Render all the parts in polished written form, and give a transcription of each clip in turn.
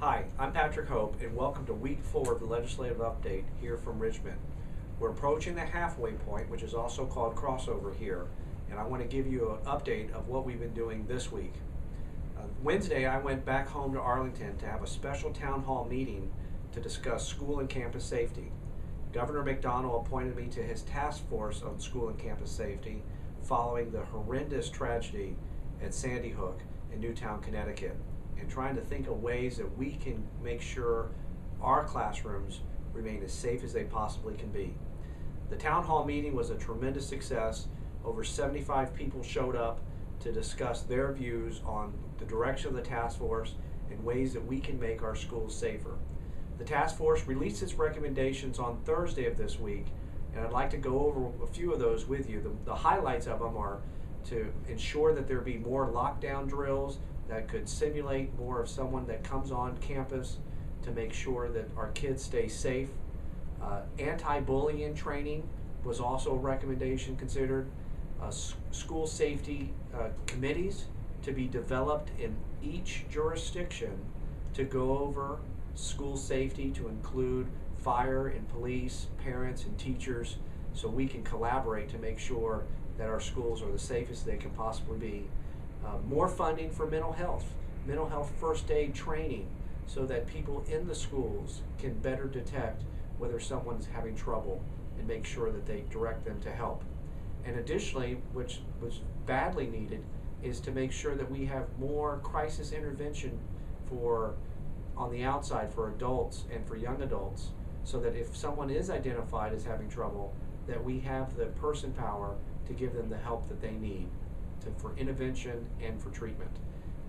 Hi, I'm Patrick Hope, and welcome to Week 4 of the Legislative Update here from Richmond. We're approaching the halfway point, which is also called crossover here, and I want to give you an update of what we've been doing this week. Wednesday, I went back home to Arlington to have a special town hall meeting to discuss school and campus safety. Governor McDonnell appointed me to his task force on school and campus safety following the horrendous tragedy at Sandy Hook in Newtown, Connecticut, and trying to think of ways that we can make sure our classrooms remain as safe as they possibly can be. The town hall meeting was a tremendous success. Over 75 people showed up to discuss their views on the direction of the task force and ways that we can make our schools safer. The task force released its recommendations on Thursday of this week, and I'd like to go over a few of those with you. The highlights of them are to ensure that there be more lockdown drills that could simulate more of someone that comes on campus to make sure that our kids stay safe. Anti-bullying training was also a recommendation considered. School safety committees to be developed in each jurisdiction to go over school safety, to include fire and police, parents and teachers, so we can collaborate to make sure that our schools are the safest they can possibly be. More funding for mental health first aid training, so that people in the schools can better detect whether someone's having trouble and make sure that they direct them to help. And additionally, which was badly needed, is to make sure that we have more crisis intervention on the outside for adults and for young adults, so that if someone is identified as having trouble, that we have the person power to give them the help that they need for intervention and for treatment.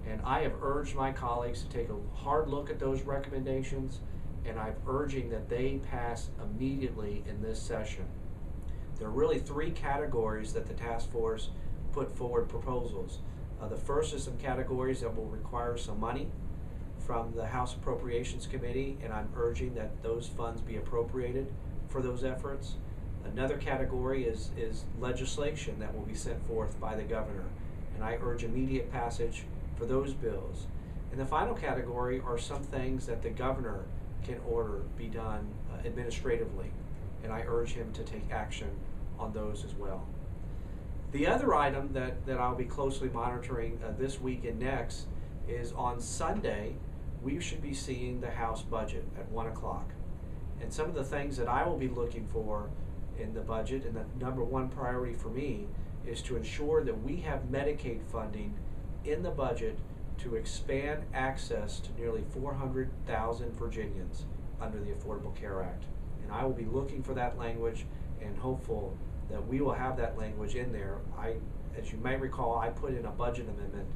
And I have urged my colleagues to take a hard look at those recommendations, and I'm urging that they pass immediately in this session. There are really three categories that the task force put forward proposals. The first is some categories that will require some money from the House Appropriations Committee, and I'm urging that those funds be appropriated for those efforts. Another category is legislation that will be sent forth by the governor, and I urge immediate passage for those bills. And the final category are some things that the governor can order be done administratively, and I urge him to take action on those as well. The other item that I'll be closely monitoring this week and next is on Sunday, we should be seeing the House budget at 1 o'clock. And some of the things that I will be looking for in the budget, and the number one priority for me, is to ensure that we have Medicaid funding in the budget to expand access to nearly 400,000 Virginians under the Affordable Care Act. And I will be looking for that language and hopeful that we will have that language in there. As you may recall, I put in a budget amendment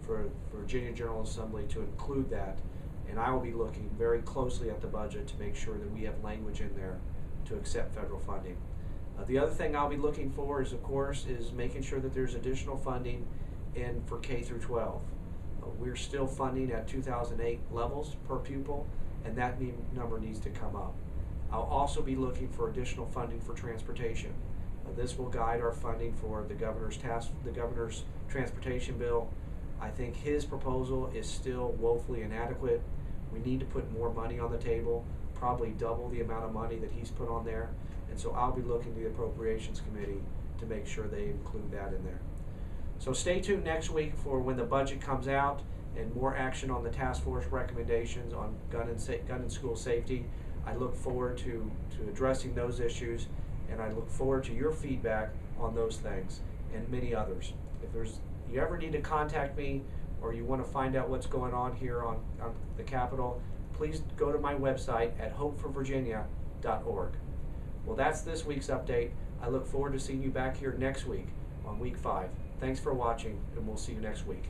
for Virginia General Assembly to include that, and I will be looking very closely at the budget to make sure that we have language in there to accept federal funding. The other thing I'll be looking for is, of course, making sure that there's additional funding in for K through 12. We're still funding at 2008 levels per pupil, and that number needs to come up. I'll also be looking for additional funding for transportation. This will guide our funding for the governor's transportation bill. I think his proposal is still woefully inadequate. We need to put more money on the table, probably double the amount of money that he's put on there. And so I'll be looking to the Appropriations Committee to make sure they include that in there. So stay tuned next week for when the budget comes out and more action on the task force recommendations on gun and school safety. I look forward to addressing those issues, and I look forward to your feedback on those things and many others. If you ever need to contact me, or you want to find out what's going on here on the Capitol, please go to my website at hopeforvirginia.org. Well, that's this week's update. I look forward to seeing you back here next week on week 5. Thanks for watching, and we'll see you next week.